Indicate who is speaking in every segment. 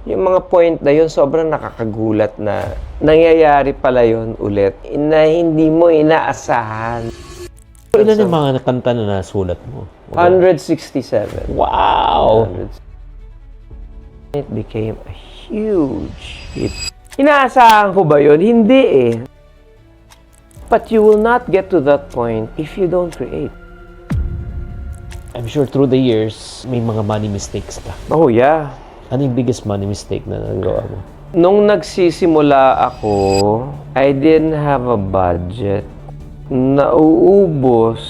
Speaker 1: yung mga point na yun, sobrang nakakagulat na nangyayari pala yun ulit na hindi mo inaasahan.
Speaker 2: So, ilan yung mga kanta na nasulat mo?
Speaker 1: 167.
Speaker 2: Wow!
Speaker 1: It became a huge hit. Inaasahan ko ba yun? Hindi eh. But you will not get to that point if you don't create.
Speaker 2: I'm sure through the years, may mga money mistakes ka.
Speaker 1: Oh yeah.
Speaker 2: Ano yung biggest money mistake na nagawa mo?
Speaker 1: Nung nagsisimula ako, I didn't have a budget. Nauubos.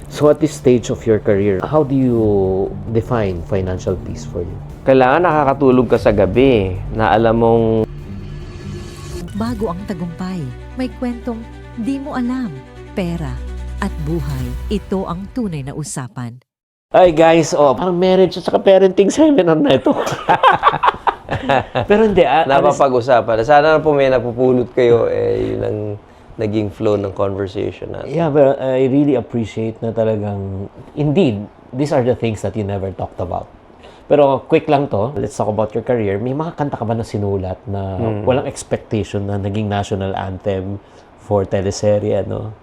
Speaker 2: So at this stage of your career, how do you define financial peace for you?
Speaker 1: Kailangan nakakatulog ka sa gabi na alam mong
Speaker 3: Bago ang tagumpay, may kwentong di mo alam. Pera at buhay, ito ang tunay na usapan.
Speaker 2: Ay guys, parang marriage at saka parenting seminar na ito. Pero hindi,
Speaker 1: napapag-usapan. Sana po may napupulot kayo, yun ang naging flow ng conversation natin.
Speaker 2: Yeah, but I really appreciate na talagang, indeed, these are the things that you never talked about. Pero quick lang to, let's talk about your career. May mga kanta ka ba na sinulat na walang expectation na naging national anthem for teleserye, no?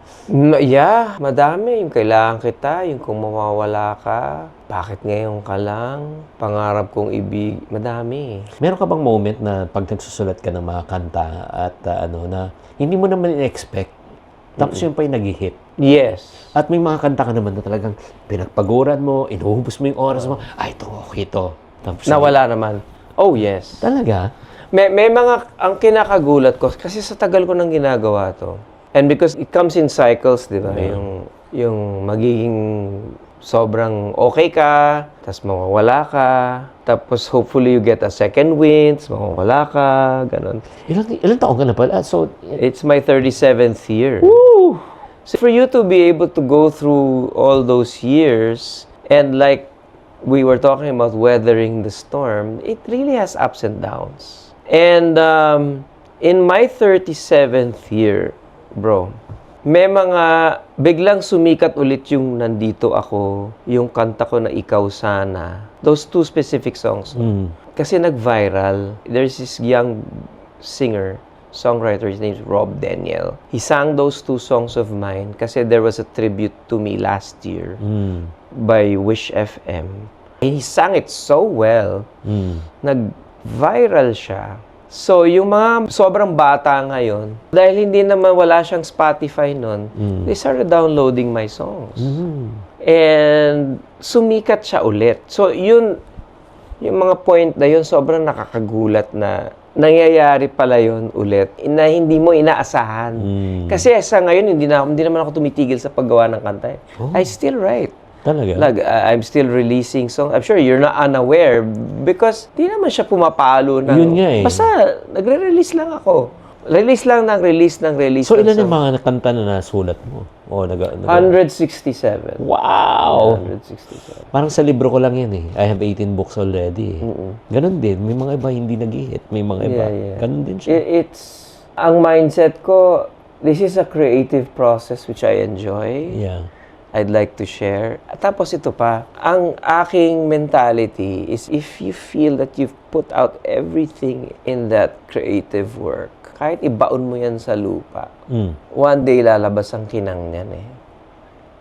Speaker 1: Yeah, madami. Yung Kailangan Kita, yung Kung Mawawala Ka, Bakit Ngayon Ka Lang, Pangarap Kong Ibig, madami.
Speaker 2: Meron ka bang moment na pag nagsusulat ka ng mga kanta at na hindi mo naman in-expect, tapos yun pa yung nag-hit?
Speaker 1: Yes.
Speaker 2: At may mga kanta ka naman na talagang pinagpaguran mo, inuubos mo yung oras mo, ay, ito. Tapos
Speaker 1: Nawala naman. Oh, yes.
Speaker 2: Talaga?
Speaker 1: May mga, ang kinakagulat ko, kasi sa tagal ko nang ginagawa to, and because it comes in cycles, di ba?
Speaker 2: Yeah.
Speaker 1: Yung magiging sobrang okay ka, tapos mawawala ka, tapos hopefully you get a second wind, tapos mawawala ka, ganun.
Speaker 2: Ilang taon ka na pala? So,
Speaker 1: It's my 37th year.
Speaker 2: woo!
Speaker 1: So for you to be able to go through all those years, and like we were talking about weathering the storm, it really has ups and downs. And in my 37th year, bro, may mga biglang sumikat ulit yung Nandito Ako, yung kanta ko na Ikaw Sana. Those two specific songs. Kasi nag-viral. There's this young singer, songwriter, his name is Rob Daniel. He sang those two songs of mine kasi there was a tribute to me last year by Wish FM. And he sang it so well. Nag-viral siya. So, yung mga sobrang bata ngayon, dahil hindi naman wala siyang Spotify nun, they started downloading my songs. And sumikat siya ulit. So, yung mga point na yun, sobrang nakakagulat na nangyayari pala yun ulit na hindi mo inaasahan. Kasi sa ngayon, hindi naman ako tumitigil sa paggawa ng kanta. I still write.
Speaker 2: Talaga?
Speaker 1: Like, I'm still releasing songs. I'm sure you're not unaware because di naman siya pumapalo ng...
Speaker 2: Yun nga eh.
Speaker 1: Basta, nagre-release lang ako. Release lang ng release ng release.
Speaker 2: So,
Speaker 1: ng
Speaker 2: ilan
Speaker 1: song.
Speaker 2: yung mga kanta na nasulat mo?
Speaker 1: 167.
Speaker 2: Wow!
Speaker 1: 167.
Speaker 2: Parang sa libro ko lang yan eh. I have 18 books already. Ganon din. May mga iba hindi nag-hit. May mga iba.
Speaker 1: Yeah.
Speaker 2: Ganon din siya.
Speaker 1: Ang mindset ko, this is a creative process which I enjoy.
Speaker 2: Yeah.
Speaker 1: I'd like to share. Tapos ito pa, ang aking mentality is if you feel that you've put out everything in that creative work, kahit ibaon mo yan sa lupa, one day lalabas ang kinang niyan eh.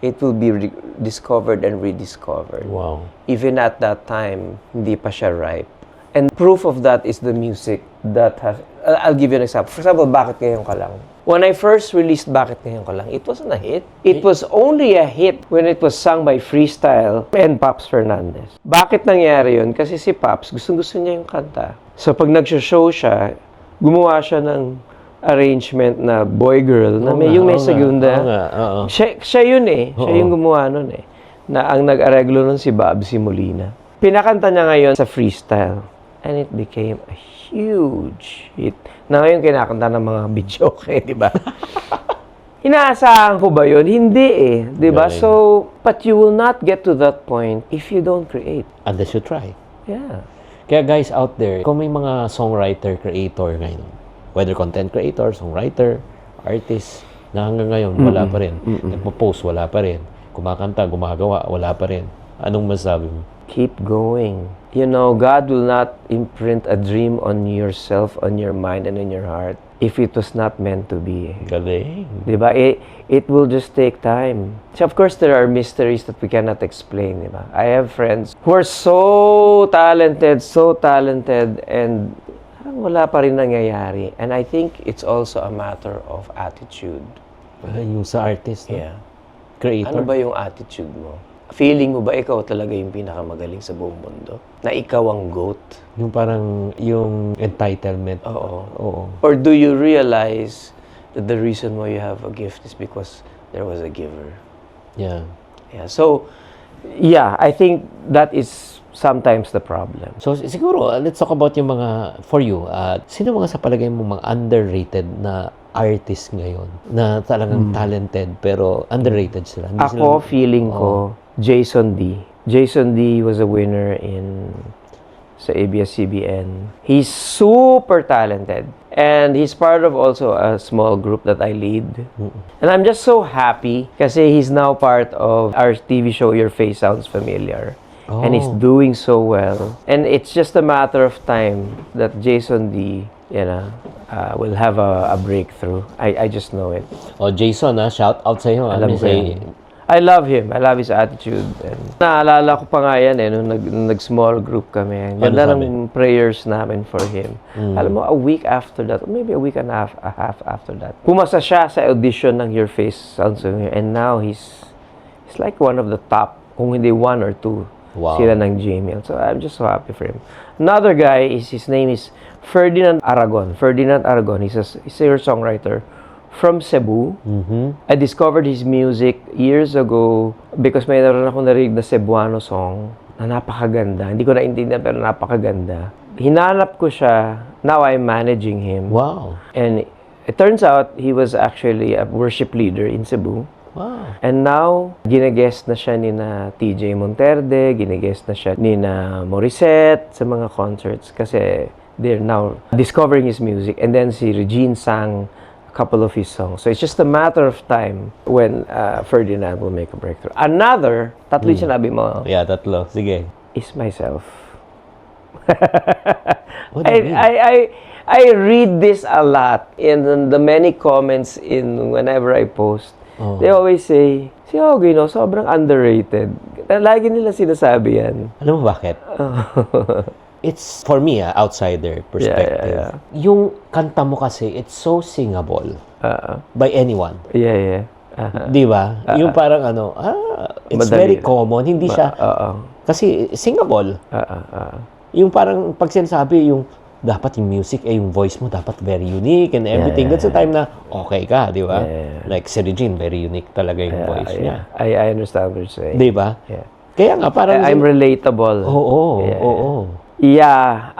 Speaker 1: It will be discovered and rediscovered.
Speaker 2: Wow.
Speaker 1: Even at that time, hindi pa siya ripe. And proof of that is the music that has... I'll give you an example. For example, Bakit Ngayon Ka Lang? When I first released Bakit Ngayon Ka Lang, it wasn't a hit. It was only a hit when it was sung by Freestyle and Pops Fernandez. Bakit nangyari yun? Kasi si Pops, gustong-gusto niya yung kanta. So pag nag-show siya, gumawa siya ng arrangement na boy-girl, na may segunda. Siya yun eh. Siya yung gumawa nun eh. Na ang nag-areglo nun si Babsy Molina. Pinakanta niya ngayon sa Freestyle. And it became a huge hit. Na ngayon kinakanta ng mga bidyoke, di ba? Inaasahan ko ba yun? Hindi eh. Di ba? So, but you will not get to that point if you don't create.
Speaker 2: Unless you try.
Speaker 1: Yeah.
Speaker 2: Kaya guys out there, kung may mga songwriter, creator ngayon, whether content creator, songwriter, artist, na hanggang ngayon, wala pa rin. Nagpo-post, wala pa rin. Kumakanta, gumagawa, wala pa rin. Anong masabi mo?
Speaker 1: Keep going. You know, God will not imprint a dream on yourself, on your mind, and in your heart if it was not meant to be.
Speaker 2: Galing.
Speaker 1: Diba? It will just take time. So of course, there are mysteries that we cannot explain. Diba? I have friends who are so talented, and parang wala pa rin nangyayari. And I think it's also a matter of attitude.
Speaker 2: Yung sa artist, no?
Speaker 1: Yeah.
Speaker 2: Creator.
Speaker 1: Ano ba yung attitude mo? Feeling mo ba ikaw talaga yung pinakamagaling sa buong mundo? Na ikaw ang GOAT?
Speaker 2: Yung parang, yung entitlement.
Speaker 1: Oo.
Speaker 2: Oo.
Speaker 1: Or do you realize that the reason why you have a gift is because there was a giver?
Speaker 2: Yeah.
Speaker 1: Yeah. So, yeah, I think that is sometimes the problem.
Speaker 2: So, siguro, let's talk about yung mga, for you, sino mga sa palagay mo mga underrated na artist ngayon na talagang talented pero underrated sila? Hindi
Speaker 1: Ako,
Speaker 2: sila,
Speaker 1: feeling ko, Jason D. Jason D was a winner sa ABS-CBN. He's super talented. And he's part of also a small group that I lead. And I'm just so happy kasi he's now part of our TV show, Your Face Sounds Familiar. And he's doing so well. And it's just a matter of time that Jason D, will have a breakthrough. I just know it.
Speaker 2: Jason, shout out sa iyo.
Speaker 1: Alam ko yan. I love him. I love his attitude. And naalala ko pa nga yan nung nag-small group kami. Ganda ng prayers namin for him. Alam mo, a week after that, or maybe a week and a half after that, pumasa siya sa audition ng Your Face Sounds Familiar. And now he's like one of the top, kung hindi one or two, sila ng JML. So I'm just so happy for him. Another guy, his name is Ferdinand Aragon. Ferdinand Aragon, he's a singer-songwriter from Cebu. I discovered his music years ago because may naroon akong narinig na Cebuano song na napakaganda. Hindi ko naintindihan pero napakaganda. Hinanap ko siya. Now I'm managing him.
Speaker 2: Wow.
Speaker 1: And it turns out he was actually a worship leader in Cebu.
Speaker 2: Wow.
Speaker 1: And now, gine-guest na siya ni na TJ Monterde, gine-guest na siya ni na Morissette sa mga concerts kasi they're now discovering his music. And then si Regine sang a couple of his songs. So it's just a matter of time when Ferdinand will make a breakthrough. Another, tatlo yung sinabi mo,
Speaker 2: Yeah, tatlo. Sige.
Speaker 1: is myself.
Speaker 2: What do you mean?
Speaker 1: I read this a lot in the many comments in whenever I post. They always say, si Ogie, no, sobrang underrated. Lagi nila sinasabi yan.
Speaker 2: Alam mo bakit? It's, for me, outsider perspective.
Speaker 1: Yeah.
Speaker 2: Yung kanta mo kasi, it's so singable by anyone.
Speaker 1: Yeah.
Speaker 2: Di ba? Yung parang it's
Speaker 1: Madali.
Speaker 2: very common. Hindi siya, kasi singable. Yung parang pag sinasabi, yung dapat yung music, yung voice mo dapat very unique and everything. That's the time na okay ka, di ba? Like si Regine, very unique talaga yung voice niya.
Speaker 1: I understand what you're saying.
Speaker 2: Di ba?
Speaker 1: Yeah.
Speaker 2: Kaya nga, parang...
Speaker 1: I'm relatable.
Speaker 2: Oo.
Speaker 1: Yeah.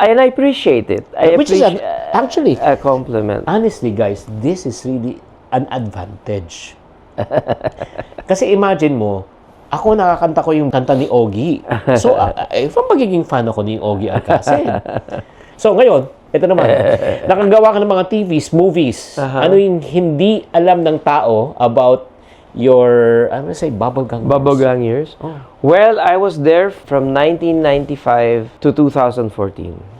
Speaker 1: And I appreciate it.
Speaker 2: Which is actually
Speaker 1: a compliment.
Speaker 2: Honestly, guys, this is really an advantage. Kasi imagine mo, ako nakakanta ko yung kanta ni Ogie. So, from pagiging fan ako ni Ogie Alcacen. So, ngayon, ito naman, nakagawa ka ng mga TVs, movies. Ano yung hindi alam ng tao about your, I'm gonna say, bubblegum years?
Speaker 1: Bubblegum years? Well, I was there from 1995 to 2014.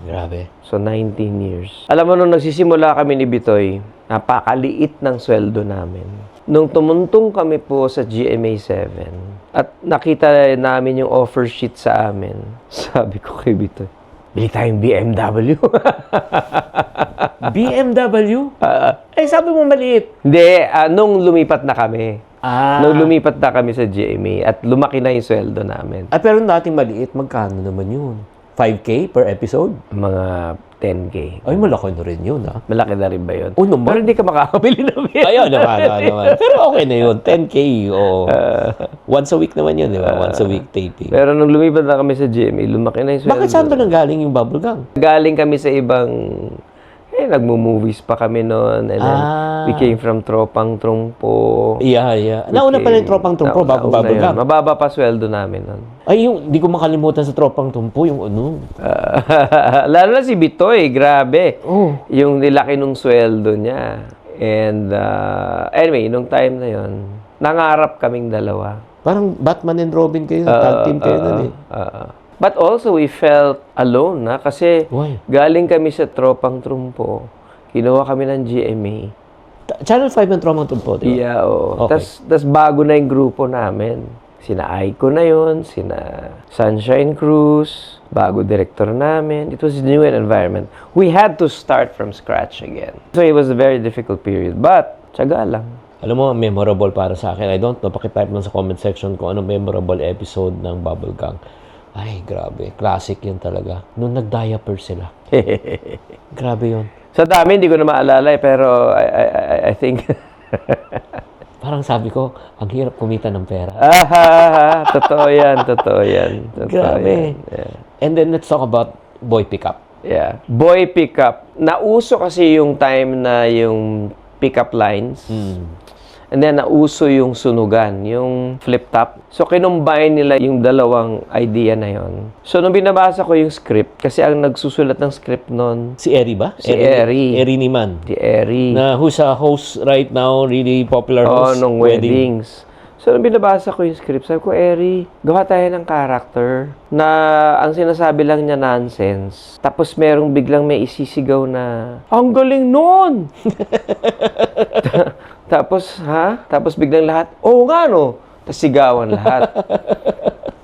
Speaker 2: Grabe.
Speaker 1: So, 19 years. Alam mo, nung nagsisimula kami ni Bitoy, napakaliit ng sweldo namin. Nung tumuntong kami po sa GMA7 at nakita namin yung offer sheet sa amin, sabi ko kay Bitoy, bili tayong BMW.
Speaker 2: BMW? Sabi mo maliit.
Speaker 1: Hindi, nung lumipat na kami. Nung
Speaker 2: Ah.
Speaker 1: lumipat na kami sa GMA at lumaki na yung sweldo namin.
Speaker 2: Pero dating maliit, magkano naman yun? 5K per episode?
Speaker 1: Mga 10K.
Speaker 2: Ay, malaki na rin yun, ah.
Speaker 1: Malaki na rin ba yun?
Speaker 2: Oo naman.
Speaker 1: Pero hindi ka makakabili ng BMW.
Speaker 2: Ayaw naman. Pero okay na yun. 10K, oo. Once a week naman yun, di ba? Once a week taping.
Speaker 1: Pero nung lumipat na kami sa GMA, lumaki na yung sweldo.
Speaker 2: Bakit saan ba nanggaling yung bubblegum?
Speaker 1: Galing kami sa ibang... nagmo-movies pa kami noon. And then, we came from Tropang Trungpo.
Speaker 2: Yeah. Nauna pala yung Tropang Tumpo bago
Speaker 1: nauna yun.
Speaker 2: bubblegum.
Speaker 1: Mababa pa sweldo namin noon.
Speaker 2: Ay, yung di ko makalimutan sa Tropang Tumpo, yung ano.
Speaker 1: Lalo na si Bitoy, grabe.
Speaker 2: Oh.
Speaker 1: Yung nilaki nung sweldo niya. And anyway, nung time na yon, nangarap kaming dalawa
Speaker 2: Parang Batman and Robin kayo, tag team kayo nun eh.
Speaker 1: But also, we felt alone na kasi
Speaker 2: Why?
Speaker 1: galing kami sa Tropang Trumpo. Kinuha kami ng GMA.
Speaker 2: Channel 5 ng Trauma Tumpo, di ba?
Speaker 1: Yeah, oo.
Speaker 2: Okay.
Speaker 1: Tas bago na yung grupo namin. Sina Aiko na yun, sina Sunshine Cruz, bago director namin. It was a new environment. We had to start from scratch again. So it was a very difficult period, but tsaga lang.
Speaker 2: Alam mo, memorable para sa akin. I don't know, pakitype lang sa comment section kung anong memorable episode ng Bubble Gang. Ay, grabe. Classic yun talaga. Nung nag-diaper sila. Grabe yun.
Speaker 1: Sa dami, hindi ko na maalala pero I think...
Speaker 2: Parang sabi ko, ang hirap kumita ng pera.
Speaker 1: Totoo yan, totoo yan. Totoo
Speaker 2: Grabe.
Speaker 1: yan. Yeah.
Speaker 2: And then let's talk about boy pickup.
Speaker 1: Yeah. Boy pickup. Nauso kasi yung time na yung pickup lines. And then, nauso yung sunugan, yung flip top. So, kinumbine nila yung dalawang idea na yon. So, nung binabasa ko yung script, kasi ang nagsusulat ng script nun,
Speaker 2: Si Eri ba?
Speaker 1: Si Eri.
Speaker 2: Eri Niman.
Speaker 1: si Eri.
Speaker 2: Na who's a host right now, really popular
Speaker 1: Oo,
Speaker 2: host.
Speaker 1: nung weddings. So, nung binabasa ko yung script, sabi ko, Eri, gawa tayo ng character na ang sinasabi lang niya nonsense. Tapos, merong biglang may isisigaw na, ang galing nun! Tapos, Tapos biglang lahat, oo nga no? Tapos sigawan lahat.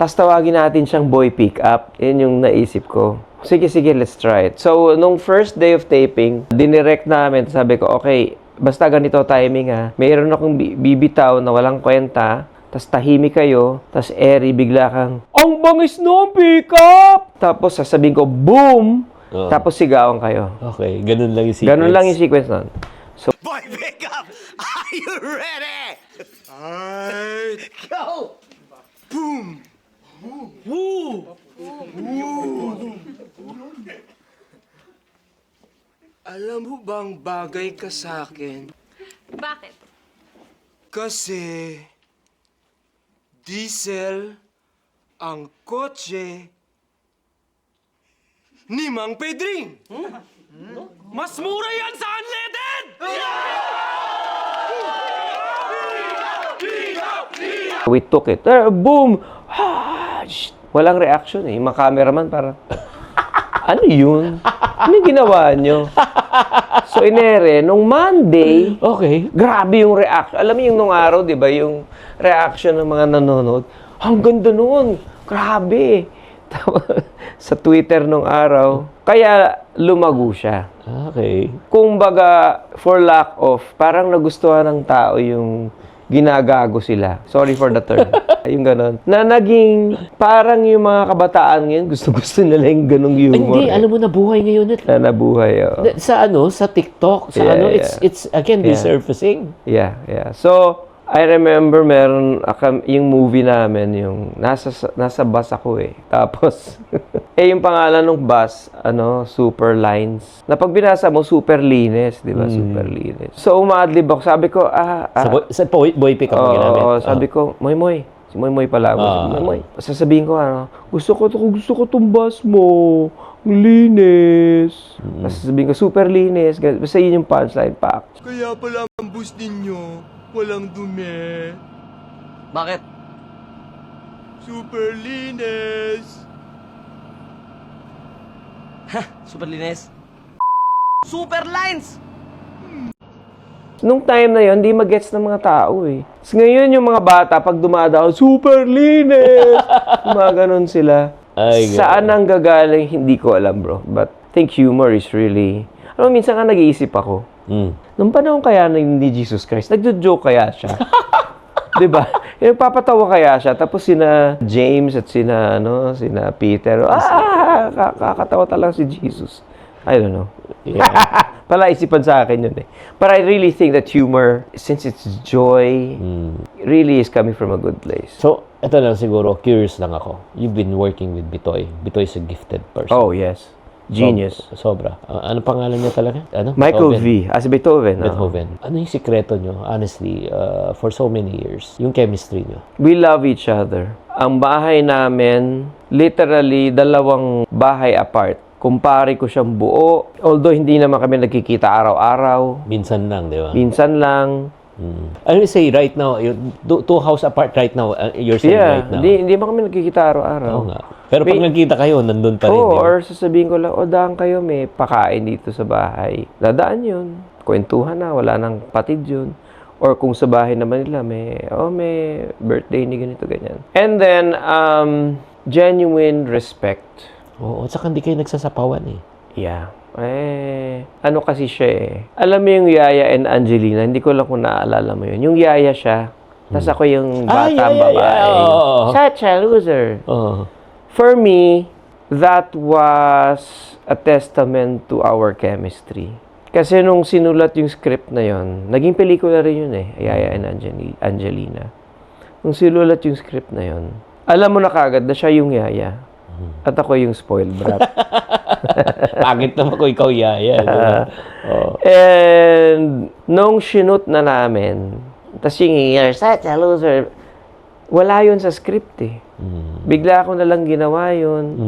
Speaker 1: Tapos tawagin natin siyang boy pick-up. Yun yung naisip ko. Sige, let's try it. So, nung first day of taping, dinirect namin. Sabi ko, okay, basta ganito timing ha. Mayroon akong bibitaw na walang kwenta. Tapos tahimik kayo. Tapos Eri, bigla kang, ang bangis no, pick-up! Tapos sasabihin ko, boom!
Speaker 2: Oh.
Speaker 1: Tapos sigawan kayo.
Speaker 2: Okay, ganun lang yung sequence.
Speaker 1: Ganun lang yung sequence nun.
Speaker 4: Boy, pick up! Are you ready? Alright. Go! Boom! Woo! Alam mo bang bagay ka sa akin?
Speaker 5: Bakit?
Speaker 4: Kasi diesel ang kotse ni Mang Pedring. Mas mura yan sa unleaded!
Speaker 1: We took it. Boom! Walang reaction eh. Yung mga cameraman parang, ano yun? Ano yung ginawa nyo? So, inere, nung Monday,
Speaker 2: Okay.
Speaker 1: grabe yung reaction. Alam mo yung nung araw, di ba? Yung reaction ng mga nanonood. Ang ganda nun! Grabe! Tapos, sa Twitter nung araw, kaya lumago siya.
Speaker 2: Okay.
Speaker 1: Kung baga, for lack of, parang nagustuhan ng tao yung ginagago sila. Sorry for the term. Yung ganon. Na naging, parang yung mga kabataan ngayon, gusto-gusto nila yung ganong humor.
Speaker 2: Hindi, alam mo na buhay ngayon.
Speaker 1: Na nabuhay, oo.
Speaker 2: Sa sa TikTok, sa
Speaker 1: Yeah,
Speaker 2: it's again
Speaker 1: Yeah.
Speaker 2: resurfacing.
Speaker 1: Yeah. So, I remember meron yung movie namin, yung nasa bus ako eh. Tapos, yung pangalan ng bus, Super Lines. Na pag binasa mo, super linis, di ba? Super linis. So, umadlib ako. Sabi ko,
Speaker 2: Sa boy pick up mo ginamit.
Speaker 1: Oo, sabi ko, Moy. Si Moy pala ako. Moy. Sasabihin ko, gusto ko tong bus mo. Ang linis. Tapos sasabihin ko, super linis. Basta yun yung punchline pack.
Speaker 4: Kaya pala ang bus ninyo, walang dumi.
Speaker 6: Bakit?
Speaker 4: Super linis.
Speaker 6: Super linis? Super lines!
Speaker 1: Nung time na yun, di magets ng mga tao eh. So, ngayon yung mga bata, pag dumadaan, super linis! Mga ganun sila.
Speaker 2: Ay,
Speaker 1: Saan ang gagaling, hindi ko alam bro. But I think humor is really... Alam mo, minsan nga nag-iisip ako. Nung panahon kaya ni Jesus Christ, nagjo-joke kaya siya? Diba? Yung papatawa kaya siya, tapos sina James at sina Peter, kakatawa talaga si Jesus. I don't know.
Speaker 2: Yeah.
Speaker 1: Pala isipan sa akin yun eh. But I really think that humor, since it's joy, really is coming from a good place.
Speaker 2: So, ito lang siguro, curious lang ako. You've been working with Bitoy. Bitoy is a gifted person.
Speaker 1: Oh, yes. Genius.
Speaker 2: Sobra. Ano pangalan niya talaga?
Speaker 1: Michael
Speaker 2: Beethoven.
Speaker 1: V. As Beethoven.
Speaker 2: Beethoven. Ano yung sikreto nyo, honestly, for so many years? Yung chemistry nyo?
Speaker 1: We love each other. Ang bahay namin, literally, 2 bahay apart. Kumpare ko siyang buo. Although hindi naman kami nagkikita araw-araw.
Speaker 2: Minsan lang, di ba?
Speaker 1: Minsan lang.
Speaker 2: I will say right now, two house apart right now, you're saying
Speaker 1: Yeah,
Speaker 2: right now.
Speaker 1: hindi ba kami nagkikita araw-araw?
Speaker 2: Oo nga. Pero pag nagkita kayo, nandun pa rin.
Speaker 1: Oo,
Speaker 2: di ba?
Speaker 1: or sasabihin ko lang, daan kayo, may pakain dito sa bahay. Dadaan yun. Kwentuhan na, wala nang patid yun. Or kung sa bahay naman nila, may birthday ni ganito, ganyan. And then, genuine respect.
Speaker 2: Oo, at saka hindi kayo nagsasapawan eh.
Speaker 1: Yeah. Ano kasi siya eh. Alam mo yung Yaya and Angelina, hindi ko lang kung naaalala mo yun. Yung Yaya siya, tapos ako yung bata babae.
Speaker 2: Oo.
Speaker 1: Such a loser.
Speaker 2: Oo.
Speaker 1: For me, that was a testament to our chemistry. Kasi nung sinulat yung script na yon, naging pelikula rin yun eh, Yaya and Angelina. Nung sinulat yung script na yon, alam mo na kagad na siya yung Yaya. At ako yung spoiled brat.
Speaker 2: Pangit naman ko ikaw, Yaya.
Speaker 1: And nung shoot na namin, tas yung you're such a loser, wala yun sa script eh. Bigla ko na lang ginawa yun.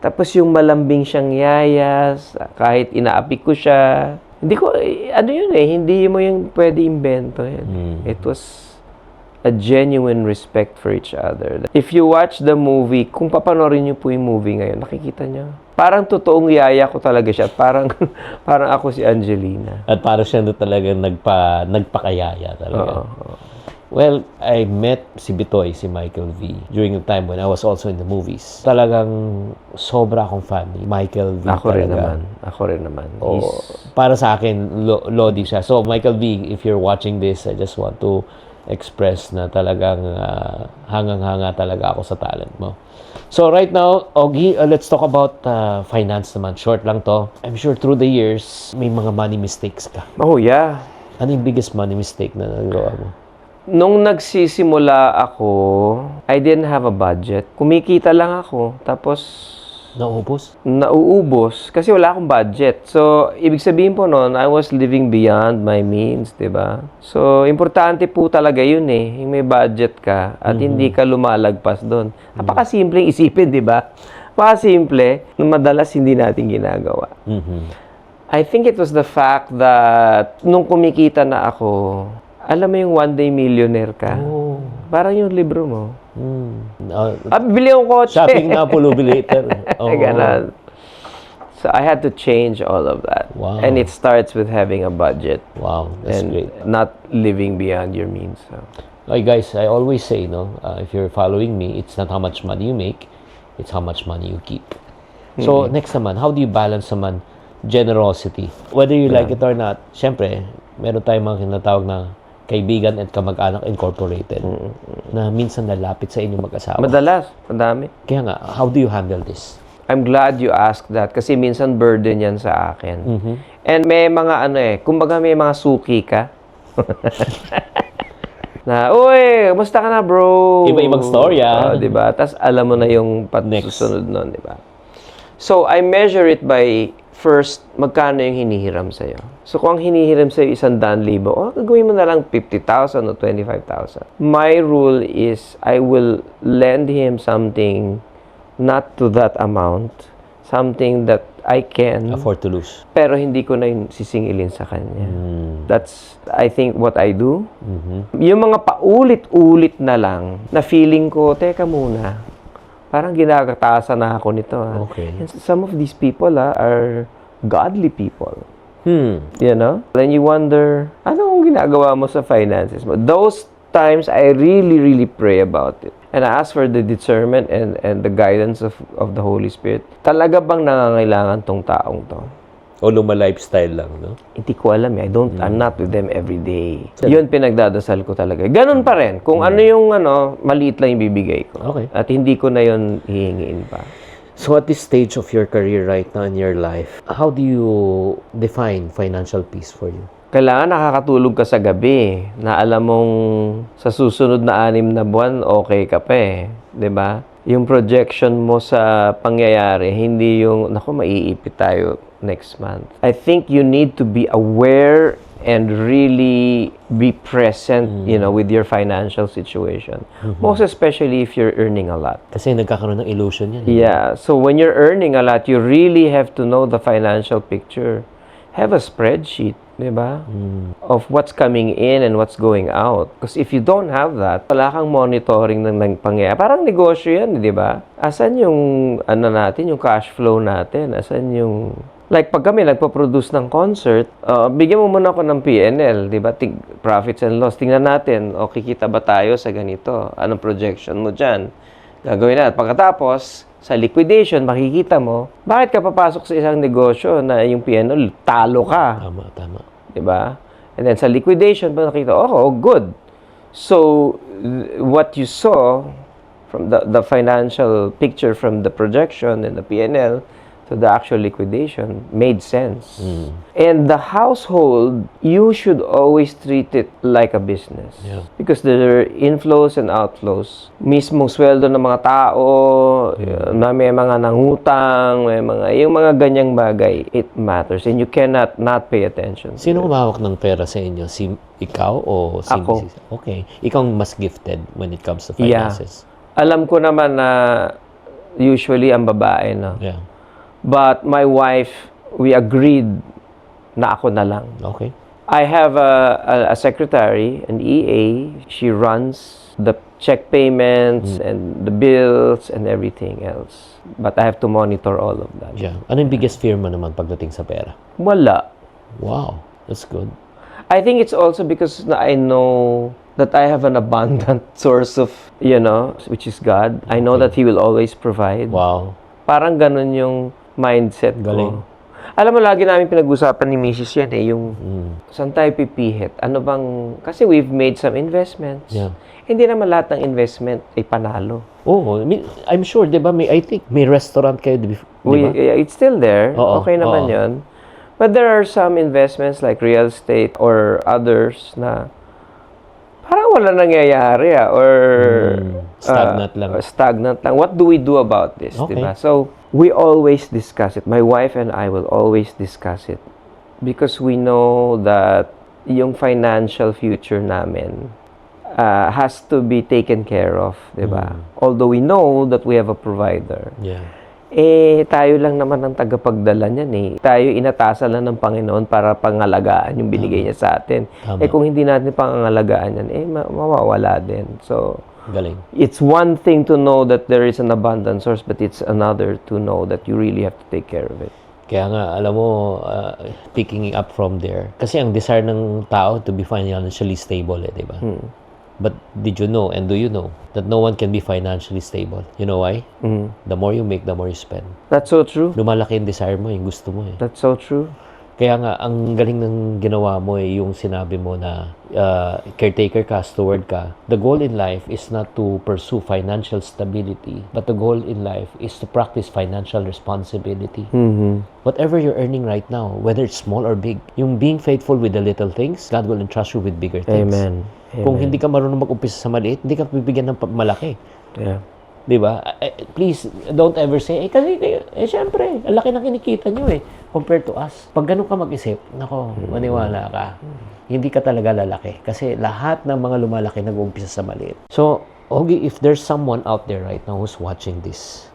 Speaker 1: Tapos yung malambing siyang yayas, kahit inaapi ko siya. Hindi ko, ano yun eh, hindi mo yung pwede invento yun. It was a genuine respect for each other. If you watch the movie, kung papanorin niyo po yung movie ngayon, nakikita niyo. Parang totoong yaya ko talaga siya. Parang ako si Angelina.
Speaker 2: At parang siya na talaga nagpakayaya talaga.
Speaker 1: Oo.
Speaker 2: Well, I met si Bitoy, si Michael V. during the time when I was also in the movies. Talagang sobra akong fan ni Michael V.
Speaker 1: Ako rin
Speaker 2: talaga.
Speaker 1: naman. Ako rin naman.
Speaker 2: Oo. Para sa akin, Lodi siya. So, Michael V, if you're watching this, I just want to express na talagang hangang-hanga talaga ako sa talent mo. So, right now, Ogie, let's talk about finance naman. Short lang to. I'm sure through the years, may mga money mistakes ka.
Speaker 1: Oh, yeah.
Speaker 2: Ano yung biggest money mistake na nagawa mo?
Speaker 1: Nung nagsisimula ako, I didn't have a budget. Kumikita lang ako. Tapos, nauubos kasi wala akong budget. So, ibig sabihin po noon, I was living beyond my means, 'di ba? So, importante po talaga 'yun eh, yung may budget ka at hindi ka lumalagpas doon. Napakasimpleng isipin, 'di ba? Napakasimple, na madalas hindi natin ginagawa. I think it was the fact that nung kumikita na ako, alam mo yung one day millionaire ka? Parang yung libro mo. Bili akong kotse.
Speaker 2: Shopping na, pulubi later.
Speaker 1: Ganon. So I had to change all of that.
Speaker 2: Wow.
Speaker 1: And it starts with having a budget.
Speaker 2: Wow, that's
Speaker 1: and
Speaker 2: great.
Speaker 1: not living beyond your means. So.
Speaker 2: Okay, guys, I always say, if you're following me, it's not how much money you make, it's how much money you keep. So, next naman, how do you balance naman generosity? Whether you like it or not, syempre, meron tayong mga kinatawag na kaibigan at kamag-anak incorporated na minsan nalapit sa inyong mag-asawa.
Speaker 1: Madalas, madami.
Speaker 2: Kaya nga, how do you handle this?
Speaker 1: I'm glad you asked that kasi minsan burden yan sa akin. And may mga kumbaga may mga suki ka. Na, uy, kumusta ka na, bro?
Speaker 2: Iba-ibang story,
Speaker 1: diba? Tapos alam mo na yung susunod nun, diba? So, I measure it by first, magkano yung hinihiram sa'yo. So, kung ang hinihiram sa'yo 100,000, gagawin mo na lang 50,000 o 25,000. My rule is, I will lend him something not to that amount, something that I can
Speaker 2: Afford to lose.
Speaker 1: pero hindi ko na yun sisingilin sa kanya. That's, I think, what I do. Yung mga paulit-ulit na lang, na feeling ko, teka muna, parang ginagatasan na ako nito.
Speaker 2: Okay.
Speaker 1: And some of these people are godly people. You know? Then you wonder, ano ang ginagawa mo sa finances mo? Those times, I really, really pray about it. And I ask for the discernment and the guidance of the Holy Spirit. Talaga bang nangangailangan tong taong to?
Speaker 2: O luma-lifestyle lang, no?
Speaker 1: Hindi ko alam eh. I'm not with them every day. Yun pinagdadasal ko talaga. Ganun pa rin. Kung ano yung maliit lang yung bibigay ko.
Speaker 2: Okay.
Speaker 1: At hindi ko na yun hihingiin pa.
Speaker 2: So at this stage of your career right now in your life, how do you define financial peace for you?
Speaker 1: Kailangan nakakatulog ka sa gabi na alam mong sa susunod na 6 na buwan, okay ka pa eh. 'Di ba? Yung projection mo sa pangyayari, hindi yung, maiipit tayo next month. I think you need to be aware and really be present, with your financial situation. Most especially if you're earning a lot.
Speaker 2: Kasi nagkakaroon ng illusion yan.
Speaker 1: Yeah. So when you're earning a lot, you really have to know the financial picture. Have a spreadsheet. Diba? Of what's coming in and what's going out. Because if you don't have that, wala kang monitoring ng pangyayari. Parang negosyo yan, di ba? Asan yung, natin, yung cash flow natin? Asan yung... Like, pag kami nagpo-produce ng concert, bigyan mo muna ako ng PNL, di ba? Profits and loss. Tingnan natin, kikita ba tayo sa ganito? Anong projection mo dyan? Gagawin natin. Pagkatapos, sa liquidation, makikita mo, bakit ka papasok sa isang negosyo na yung PNL, talo ka?
Speaker 2: Tama.
Speaker 1: Diba? And then sa liquidation, nakita, good. So, what you saw from the financial picture from the projection and the PNL to the actual liquidation made sense. And the household, you should always treat it like a business.
Speaker 2: Yeah.
Speaker 1: Because there are inflows and outflows. Mismong sweldo ng mga tao, na may mga nangutang, yung mga ganyang bagay, it matters. And you cannot not pay attention.
Speaker 2: Sino humahawak ng pera sa inyo? Ikaw o si
Speaker 1: Ako.
Speaker 2: Mrs.? Okay. Ikaw ang mas gifted when it comes to finances.
Speaker 1: Alam ko naman na usually ang babae, no?
Speaker 2: Yeah.
Speaker 1: But my wife, we agreed na ako na lang.
Speaker 2: Okay.
Speaker 1: I have a secretary, an EA. She runs the check payments and the bills and everything else. But I have to monitor all of that.
Speaker 2: Yeah. Ano yung biggest fear mo naman pagdating sa pera?
Speaker 1: Wala.
Speaker 2: Wow. That's good.
Speaker 1: I think it's also because I know that I have an abundant source of, which is God. I know that He will always provide.
Speaker 2: Wow.
Speaker 1: Parang ganun yung mindset ko.
Speaker 2: Galing.
Speaker 1: Alam mo, lagi namin pinag-usapan ni Mrs. yan yung saan tayo pipihit? Ano bang, kasi we've made some investments.
Speaker 2: Yeah.
Speaker 1: Hindi naman lahat ng investment ay panalo.
Speaker 2: Oh, I'm sure, di ba, I think may restaurant kayo, di ba?
Speaker 1: It's still there.
Speaker 2: Oo,
Speaker 1: Okay naman
Speaker 2: oo.
Speaker 1: yun. But there are some investments like real estate or others na parang wala nangyayari or
Speaker 2: Stagnant lang.
Speaker 1: Stagnant lang. What do we do about this?
Speaker 2: Okay.
Speaker 1: Diba? So, we always discuss it. My wife and I will always discuss it because we know that yung financial future namin has to be taken care of, diba? Although we know that we have a provider.
Speaker 2: Yeah.
Speaker 1: Tayo lang naman ang tagapagdala niyan eh. Tayo inatasan lang ng Panginoon para pangalagaan yung binigay niya sa atin.
Speaker 2: Tama.
Speaker 1: Kung hindi natin pangalagaan yan, mawawala din. So,
Speaker 2: Galing.
Speaker 1: it's one thing to know that there is an abundant source, but it's another to know that you really have to take care of it.
Speaker 2: Kaya nga, alam mo, picking up from there, kasi ang desire ng tao to be financially stable, di ba? But did you know, and do you know, that no one can be financially stable? You know why? The more you make, the more you spend.
Speaker 1: That's so true.
Speaker 2: Lumalaki yung desire mo, yung gusto mo eh.
Speaker 1: That's so true.
Speaker 2: Kaya nga, ang galing ng ginawa mo yung sinabi mo na caretaker ka, steward ka. The goal in life is not to pursue financial stability, but the goal in life is to practice financial responsibility. Whatever you're earning right now, whether it's small or big, yung being faithful with the little things, God will entrust you with bigger things.
Speaker 1: Amen.
Speaker 2: Kung hindi ka marunong mag-umpisa sa maliit, hindi ka bibigyan ng malaki.
Speaker 1: Yeah.
Speaker 2: Di ba? Please, don't ever say, kasi, syempre, ang laki na kinikita nyo compared to us. Pag ganun ka mag-isip, nako, maniwala ka. Hindi ka talaga lalaki. Kasi lahat ng mga lumalaki nag-uumpisa sa maliit. So, Ogie, if there's someone out there right now who's watching this,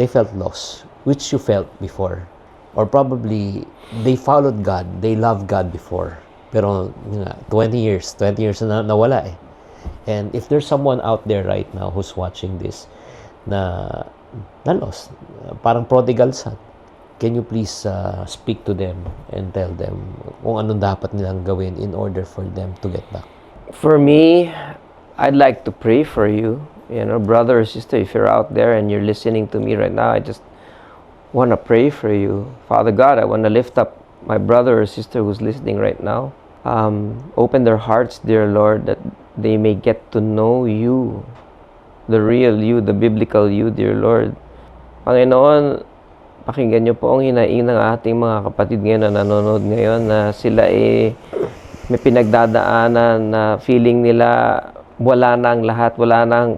Speaker 2: they felt lost, which you felt before. Or probably, they followed God, they loved God before. Pero, 20 years na nawala And if there's someone out there right now who's watching this, na lost, parang prodigal son, can you please speak to them and tell them kung anong dapat nilang gawin in order for them to get back?
Speaker 1: For me, I'd like to pray for you. Brother or sister, if you're out there and you're listening to me right now, I just want to pray for you. Father God, I want to lift up my brother or sister who's listening right now. Open their hearts, dear Lord, that they may get to know you, the real you, the biblical you, dear Lord. Panginoon, pakinggan niyo po ang hinaing ng ating mga kapatid ngayon na nanonood ngayon na sila may pinagdadaanan na feeling nila wala na ang lahat, wala na ang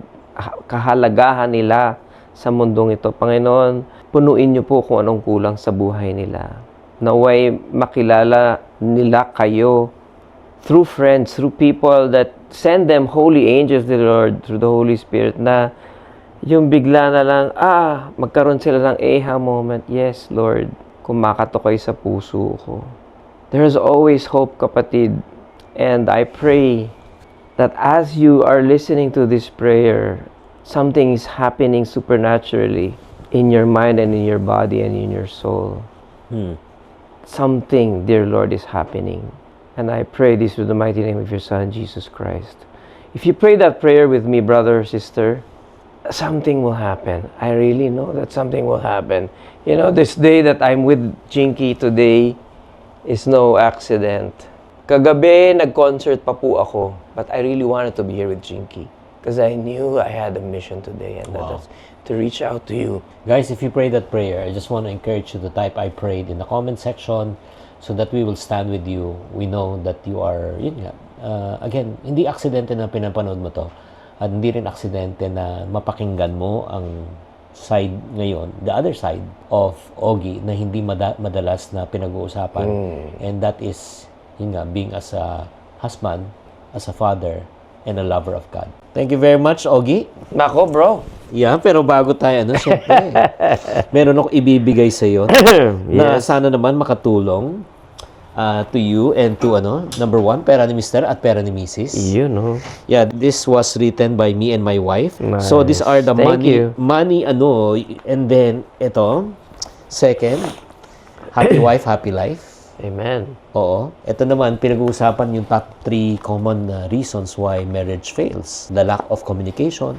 Speaker 1: kahalagahan nila sa mundong ito. Panginoon, punuin niyo po kung anong kulang sa buhay nila. Naway makilala nila kayo through friends, through people that send them holy angels, the Lord, through the Holy Spirit, na yung bigla na lang, magkaroon sila ng aha moment. Yes, Lord, kumakato kayo sa puso ko. There is always hope, kapatid. And I pray that as you are listening to this prayer, something is happening supernaturally in your mind and in your body and in your soul. Something, dear Lord, is happening. And I pray this with the mighty name of your Son, Jesus Christ. If you pray that prayer with me, brother or sister, something will happen. I really know that something will happen. You know, this day that I'm with Jinky today is no accident. Kagabi, nag-concert pa po ako. But I really wanted to be here with Jinky. Because I knew I had a mission today. And that's to reach out to you.
Speaker 2: Guys, if you pray that prayer, I just want to encourage you to type I prayed in the comment section so that we will stand with you. We know that you are, yun nga, again, hindi aksidente na pinapanood mo to. At hindi rin aksidente na mapakinggan mo ang side ngayon, the other side of Ogie na hindi madalas na pinag-uusapan. And that is, yun nga, being as a husband, as a father, and a lover of God. Thank you very much, Ogie.
Speaker 1: Nako, bro.
Speaker 2: Yeah, pero bago tayo, syempre, meron ako ibibigay sa iyo na sana naman makatulong to you and to, number one, pera ni Mr. at pera ni Mrs.
Speaker 1: You know.
Speaker 2: Yeah, this was written by me and my wife.
Speaker 1: Nice.
Speaker 2: So, these are the
Speaker 1: Thank you.
Speaker 2: money, and then, ito, second, happy wife, happy life.
Speaker 1: Amen.
Speaker 2: Oo. Ito naman, pinag-uusapan yung top 3 common reasons why marriage fails. The lack of communication,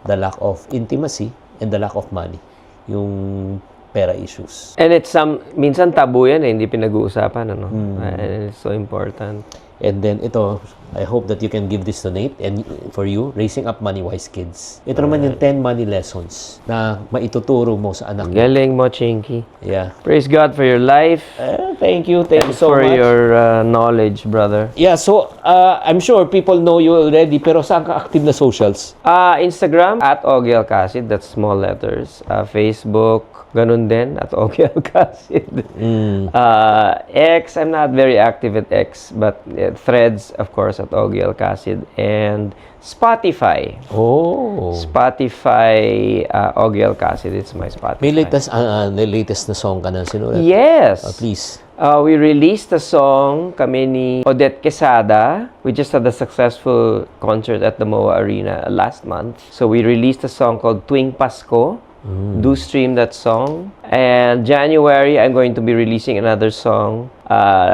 Speaker 2: the lack of intimacy, and the lack of money. Yung pera issues.
Speaker 1: And it's minsan tabu yan hindi pinag-uusapan, ano? And it's so important.
Speaker 2: And then ito, I hope that you can give this donate and for you, raising up money-wise kids. Ito naman yung 10 money lessons na maituturo mo sa anak mo.
Speaker 1: Galing mo, Chinky.
Speaker 2: Yeah.
Speaker 1: Praise God for your life.
Speaker 2: Thank you so
Speaker 1: for
Speaker 2: much.
Speaker 1: your knowledge, brother.
Speaker 2: Yeah, so I'm sure people know you already, pero saan ka active na socials?
Speaker 1: Instagram, at Ogie Alcacid, that's small letters. Facebook, ganun din, at Ogie Alcacid. X, I'm not very active at X, but Threads, of course, at Ogie Alcacid. And Spotify.
Speaker 2: Oh.
Speaker 1: Spotify, Ogie Alcacid, it's my Spotify.
Speaker 2: May latest na song ka na sinulat?
Speaker 1: Yes.
Speaker 2: Please.
Speaker 1: We released a song, kami ni Odette Quesada. We just had a successful concert at the MOA Arena last month. So we released a song called Tuwing Pasko. Do stream that song. And January, I'm going to be releasing another song,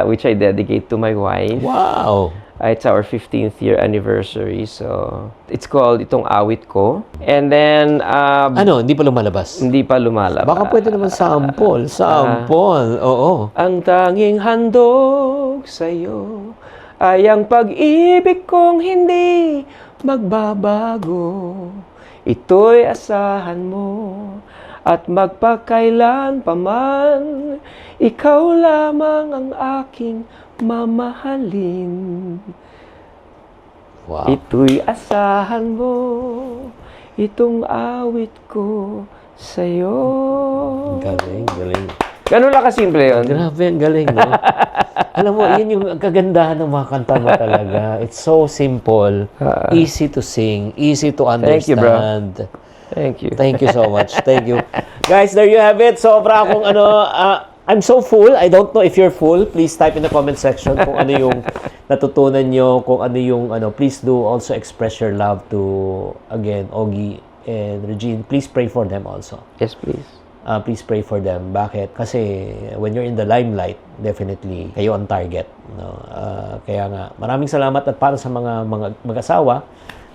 Speaker 1: which I dedicate to my wife.
Speaker 2: Wow.
Speaker 1: It's our 15th year anniversary. So, it's called Itong Awit Ko. And then,
Speaker 2: Hindi pa lumalabas?
Speaker 1: hindi pa lumalabas.
Speaker 2: Baka pwede naman sample. Sample. Oo.
Speaker 1: Ang tanging handog sa'yo ay ang pag-ibig kong hindi magbabago. Ito'y asahan mo at magpakailan pa man. Ikaw lamang ang aking mamahalin.
Speaker 2: Wow.
Speaker 1: Ito'y asahan mo, itong awit ko sa'yo.
Speaker 2: Galing.
Speaker 1: Ganun lang kasimple yun.
Speaker 2: Grabe, ang galing, no? Alam mo, yun yung kagandahan ng mga kanta mo talaga. It's so simple, easy to sing, easy to understand.
Speaker 1: Thank you, bro. Thank you.
Speaker 2: Thank you so much. Thank you. Guys, there you have it. Sobra akong I'm so full. I don't know if you're full. Please type in the comment section kung ano yung natutunan nyo, kung ano yung please do also express your love to, again, Ogie and Regine. Please pray for them also.
Speaker 1: Yes, please.
Speaker 2: Please pray for them. Bakit? Kasi when you're in the limelight, definitely kayo ang target. No? Kaya nga, maraming salamat at para sa mga mag-asawa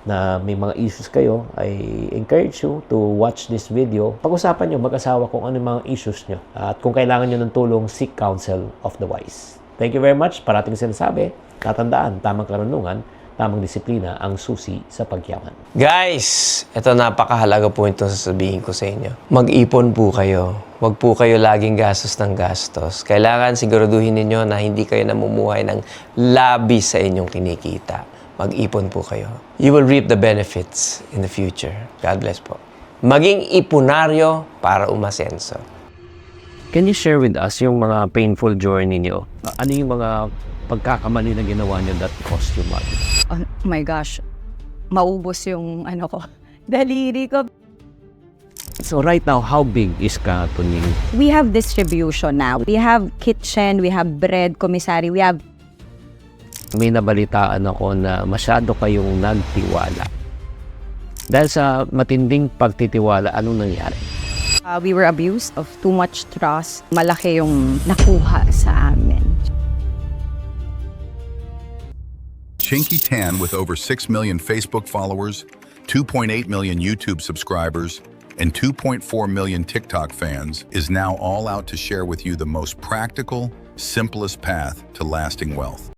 Speaker 2: na may mga issues kayo, I encourage you to watch this video. Pag-usapan nyo, mag-asawa, kung ano yung mga issues nyo. At kung kailangan nyo ng tulong, seek counsel of the wise. Thank you very much. Parating sinasabi, tatandaan, tamang karunungan, tamang disiplina ang susi sa pagyaman.
Speaker 1: Guys, ito napakahalaga po itong sasabihin ko sa inyo. Mag-ipon po kayo. Huwag po kayo laging gastos ng gastos. Kailangan siguraduhin ninyo na hindi kayo namumuhay ng labis sa inyong kinikita. Mag-ipon po kayo. You will reap the benefits in the future. God bless po. Maging ipunaryo para umasenso.
Speaker 2: Can you share with us yung mga painful journey niyo? Ano yung mga pagkakamali na ginawa niyo that cost you money?
Speaker 5: Oh my gosh, maubos yung ko, daliri ko.
Speaker 2: So right now, how big is Ka Tuning?
Speaker 5: We have distribution now. We have kitchen, we have bread, commissary, we have...
Speaker 2: May nabalitaan ako na masyado kayong nagtiwala. Dahil sa matinding pagtitiwala, anong nangyari?
Speaker 5: we were abused of too much trust. Malaki yung nakuha sa amin.
Speaker 7: Chinky Tan, with over 6 million Facebook followers, 2.8 million YouTube subscribers, and 2.4 million TikTok fans, is now all out to share with you the most practical, simplest path to lasting wealth.